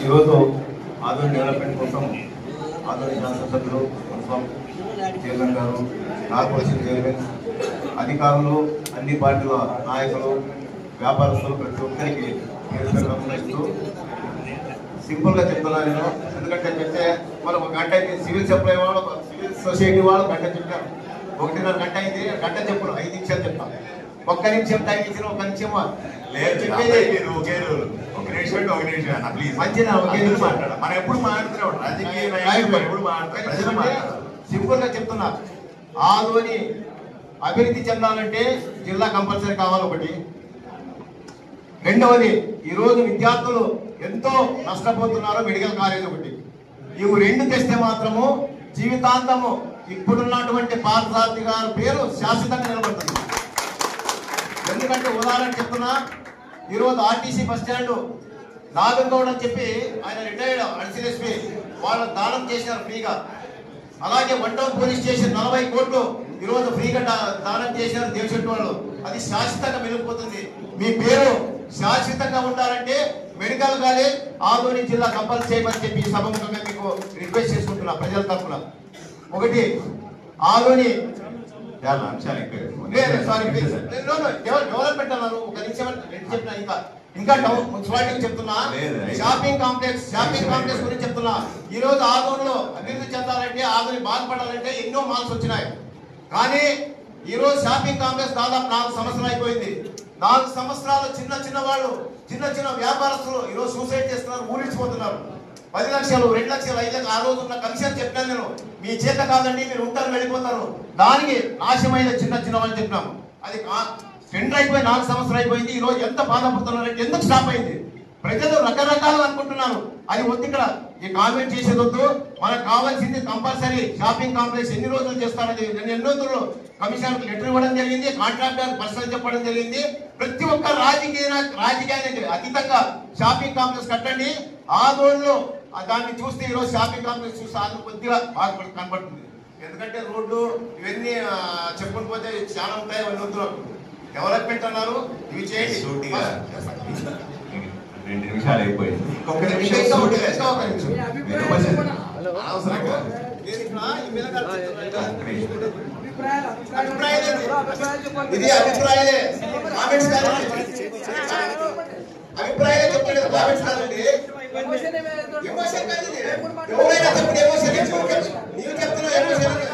ఈరోజు ఆదోని డెవలప్మెంట్ కోసం ఆదోని శాసనసభ్యులు మున్సిపల్ చైర్మన్ గారు, కార్పొరేషన్ చైర్మన్, అధికారులు, అన్ని పార్టీల నాయకులు, వ్యాపారస్తులు ప్రతి ఒక్కరికి ఇస్తూ సింపుల్గా చెప్తున్నా నేను. ఎందుకంటే చెప్తే మనం ఒక గంట అయింది, సివిల్ సప్లై వాళ్ళు, సివిల్ సొసైటీ వాళ్ళు గంట చెప్పారు, 1.5 గంట అయింది, గంట చెప్పులు 5 నిమిషాలు చెప్తాం. ఒక్క నిమిషం టైం ఇచ్చిన, ఒక నిమిషం మనం ఎప్పుడు సింపుల్ గా చెప్తున్నా. ఆదోని అభివృద్ధి చెందాలంటే జిల్లా కంపల్సరీ కావాలి. ఒకటి. రెండవది, ఈరోజు విద్యార్థులు ఎంతో నష్టపోతున్నారు, మెడికల్ కాలేజ్ ఒకటి. ఇవి రెండు తెస్తే మాత్రము జీవితాంతము ఇప్పుడున్నటువంటి పార్థసారథి గారి పేరు శాశ్వతంగా నిలబడుతుంది. ఎందుకంటే ఉదాహరణ చెప్తున్నా, ఈరోజు ఆర్టీసీ బస్ స్టాండ్ నాగంగౌడ్ అని చెప్పి ఆయన రిటైర్డ్ అడిషనల్ ఎస్పీ వాళ్ళు దానం చేసినారు ఫ్రీగా. అలాగే వన్ టౌన్ పోలీస్ స్టేషన్ 40 కోట్లు ఈరోజు ఫ్రీగా దానం చేసినారు దేవశెట్టి వాళ్ళు. అది శాశ్వతంగా మెలిగిపోతుంది. మీ పేరు శాశ్వతంగా ఉండాలంటే మెడికల్ కాలేజ్ ఆదోని జిల్లా కంపల్సరీ చేయమని చెప్పి సభముఖంగా మీకు రిక్వెస్ట్ చేసుకుంటున్నా ప్రజల తరఫున. ఒకటి, ఆదోని డెవలప్మెంట్ అన్నారు, ఒక నిమిషం చెప్పిన ఇంకా మున్సిపాలిటీకి చెప్తున్నా. షాపింగ్ కాంప్లెక్స్ గురించి చెప్తున్నా. ఈ రోజు ఆదోనిలో అభివృద్ధి చెందాలంటే, ఆదోని బాధపడాలంటే ఎన్నో మాల్స్ వచ్చినాయి. కానీ ఈ రోజు షాపింగ్ కాంప్లెక్స్ దాదాపు 4 సంవత్సరాలు అయిపోయింది. 4 సంవత్సరాలు చిన్న వాళ్ళు, చిన్న వ్యాపారస్తులు ఈరోజు సూసైడ్ చేస్తున్నారు, ఊరించిపోతున్నారు. 10 లక్షలు, 2 లక్షలు, 5 లక్షలు ఆ రోజు ఉన్న కమిషన్ చెప్పాను నేను. మీ చేత కాదండి, మీరు ఉంటారు, వెళ్ళిపోతారు. దానికి నాశమైన చిన్న వాళ్ళు చెప్పినాము. అది టెండర్ అయిపోయి 4 సంవత్సరాలు అయిపోయింది. ఈ రోజు ఎంత బాధపడుతున్నారంటే ఎందుకు స్టాప్ అయింది? ప్రజలు రకరకాలు అనుకుంటున్నారు. అది వద్దు, ఇక్కడ ఈ కామెంట్ చేసేది వద్దు. మనకు కావాల్సింది కంపల్సరీ షాపింగ్ కాంప్లెక్స్ ఎన్ని రోజులు చేస్తారని నేను ఎన్నో రోజులు కమిషనర్కి లెటర్ ఇవ్వడం జరిగింది, కాంట్రాక్టర్ పర్సనల్ చెప్పడం జరిగింది. ప్రతి ఒక్క రాజకీయానికి అతీతంగా షాపింగ్ కాంప్లెక్స్ కట్టండి. ఆదోనిలో దాన్ని చూస్తే ఈరోజు షాపింగ్ కాంప్లెక్స్ చూస్తే ఆదోని కొద్దిగా బాగా కనపడుతుంది. ఎందుకంటే రోడ్డు ఇవన్నీ చెప్పుకుంటూ పోతే చాలా ఉంటాయి. డెవలప్మెంట్ అన్నారు, ఇవి చేయండి. 2 నిమిషాలు అయిపోయింది. ఇది అభిప్రాయాలే, కామెంట్స్ కాదండి. అభిప్రాయాలే చెప్తాడు, కామెంట్స్ కాదండి. ఎమోషన్ కాదు, ఎవరైనా తప్పుడు ఎమోషన్ నీవు చెప్తున్నావు. ఎమోషన్ చెప్పండి.